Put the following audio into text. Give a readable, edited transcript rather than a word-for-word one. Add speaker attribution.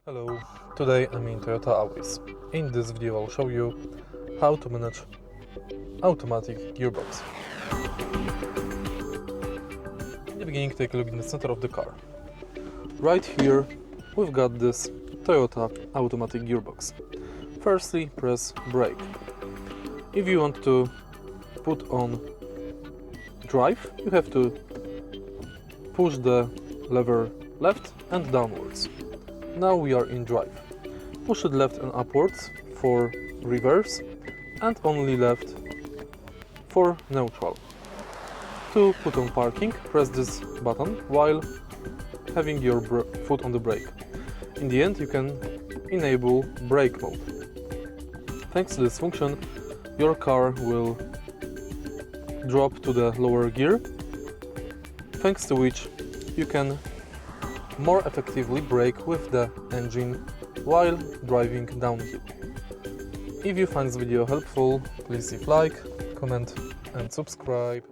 Speaker 1: Hello, today I'm in Toyota Auris. In this video I'll show you how to manage automatic gearbox. In the beginning, take a look in the center of the car. Right here we've got this Toyota automatic gearbox. Firstly, press brake. If you want to put on drive, you have to push the lever left and downwards. Now we are in drive. Push it left and upwards for reverse and only left for neutral. To put on parking, press this button while having your foot on the brake. In the end, you can enable brake mode. Thanks to this function, your car will drop to the lower gear, thanks to which you can more effectively brake with the engine while driving downhill. If you find this video helpful, please leave like, comment and subscribe.